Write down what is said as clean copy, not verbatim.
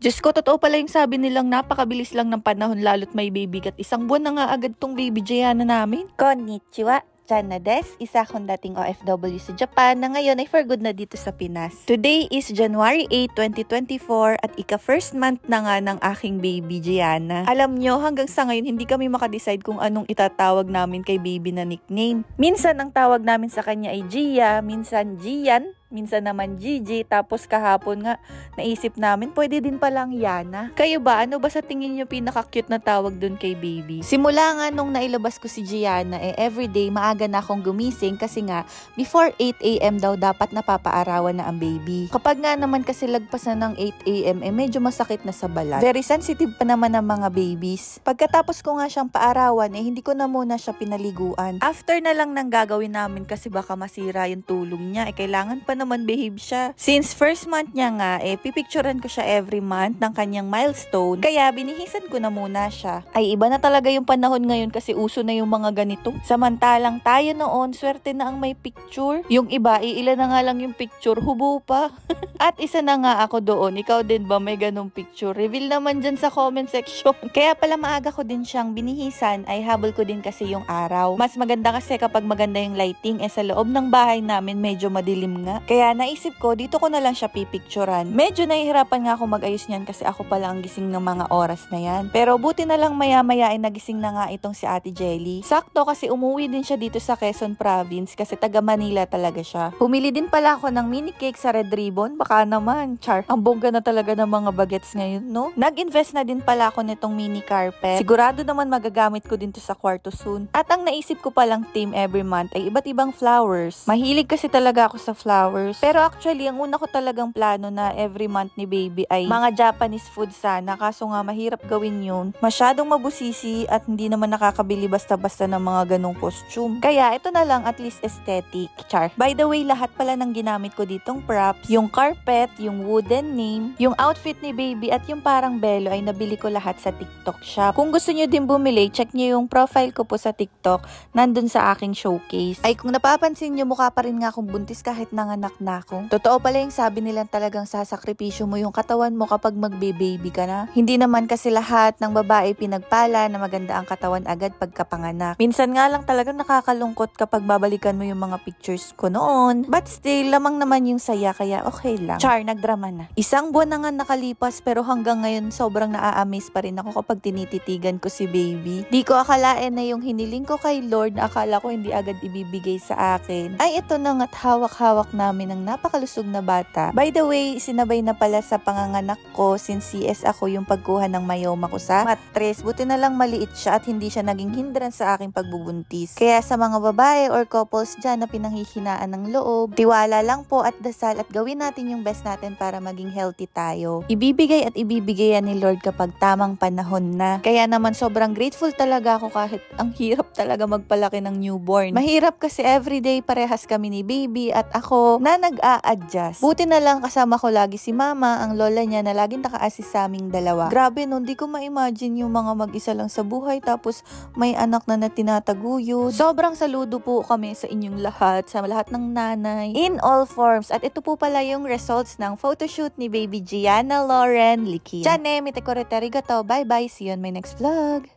Diyos ko, totoo pala yung sabi nilang napakabilis lang ng panahon lalo't may baby kat 1 buwan na nga agad tong baby Gianna namin. Konnichiwa! Chana des, isa akong dating OFW sa Japan na ngayon ay for good na dito sa Pinas. Today is January 8, 2024 at ika-first month na nga ng aking baby Gianna. Alam nyo, hanggang sa ngayon hindi kami makadecide kung anong itatawag namin kay baby na nickname. Minsan ang tawag namin sa kanya ay Gia, minsan Gian, minsan naman Gigi, tapos kahapon nga naisip namin pwede din palang Yana. Kayo ba? Ano ba sa tingin nyo pinaka-cute na tawag dun kay baby? Simula nga nung nailabas ko si Gianna, everyday maaga na akong gumising kasi nga before 8 AM daw dapat napapaarawan na ang baby. Kapag nga naman kasi lagpas na ng 8 AM, medyo masakit na sa balat. Very sensitive pa naman ng mga babies. Pagkatapos ko nga siyang paarawan, hindi ko na muna siya pinaliguan. After na lang nang gagawin namin kasi baka masira yung tulog niya, kailangan pa naman behave siya. Since first month niya nga, pipicturean ko siya every month ng kanyang milestone. Kaya binihisan ko na muna siya. Ay, iba na talaga yung panahon ngayon kasi uso na yung mga ganito. Samantalang tayo noon, swerte na ang may picture. Yung iba, ilan na nga lang yung picture, hubo pa. At isa na nga ako doon. Ikaw din ba may ganong picture? Reveal naman dyan sa comment section. Kaya pala maaga ko din siyang binihisan, ay habol ko din kasi yung araw. Mas maganda kasi kapag maganda yung lighting, sa loob ng bahay namin medyo madilim nga. Kaya naisip ko, dito ko na lang siya pipicturan. Medyo nahihirapan nga ako mag-ayos niyan kasi ako pala ang gising ng mga oras na yan. Pero buti na lang maya-maya ay nagising na nga itong si Ate Jelly. Sakto kasi umuwi din siya dito sa Quezon Province kasi taga Manila talaga siya. Pumili din pala ako ng mini cake sa Red Ribbon. Baka naman, char. Ang bongga na talaga ng mga bagets ngayon, no? Nag-invest na din pala ako nitong mini carpet. Sigurado naman magagamit ko din to sa kwarto soon. At ang naisip ko palang theme every month ay iba't ibang flowers. Mahilig kasi talaga ako sa flowers. Pero actually, ang una ko talagang plano na every month ni baby ay mga Japanese food sana. Kaso nga, mahirap gawin yun. Masyadong mabusisi at hindi naman nakakabili basta-basta ng mga ganong costume. Kaya ito na lang, at least aesthetic. Char. By the way, lahat pala ng ginamit ko ditong props, yung carpet, yung wooden name, yung outfit ni baby at yung parang belo ay nabili ko lahat sa TikTok shop. Kung gusto nyo din bumili, check nyo yung profile ko po sa TikTok, nandun sa aking showcase. Ay, kung napapansin nyo, mukha pa rin nga akong buntis kahit nanganak na ako. Totoo pala yung sabi nilang talagang sasakripisyo mo yung katawan mo kapag magbe-baby ka na. Hindi naman kasi lahat ng babae pinagpala na maganda ang katawan agad pagkapanganak. Minsan nga lang talagang nakakalungkot kapag babalikan mo yung mga pictures ko noon. But still, lamang naman yung saya kaya okay lang. Char, nagdrama na. 1 buwan na nga nakalipas pero hanggang ngayon sobrang naa-amaze pa rin ako kapag tinititigan ko si baby. Di ko akalain na yung hiniling ko kay Lord na akala ko hindi agad ibibigay sa akin. Ay ito na nga't hawak-hawak namin ng napakalusog na bata. By the way, sinabay na pala sa panganganak ko since CS ako yung pagkuha ng mayoma ko sa matres. Buti na lang maliit siya at hindi siya naging hindrance sa aking pagbubuntis. Kaya sa mga babae or couples dyan na pinanghihinaan ng loob, tiwala lang po at dasal at gawin natin yung best natin para maging healthy tayo. Ibibigay at ibibigay yan ni Lord kapag tamang panahon na. Kaya naman sobrang grateful talaga ako kahit ang hirap talaga magpalaki ng newborn. Mahirap kasi everyday parehas kami ni baby at ako na nag-a-adjust. Buti na lang kasama ko lagi si mama, ang lola niya na laging naka-assist sa aming dalawa. Grabe no, di ko ma-imagine yung mga mag-isa lang sa buhay tapos may anak na tinataguyod. Sobrang saludo po kami sa inyong lahat, sa lahat ng nanay, in all forms. At ito po pala yung results ng photoshoot ni baby Gianna Lauren Likin. Chane, mite ko arigato. Bye bye, see you on my next vlog.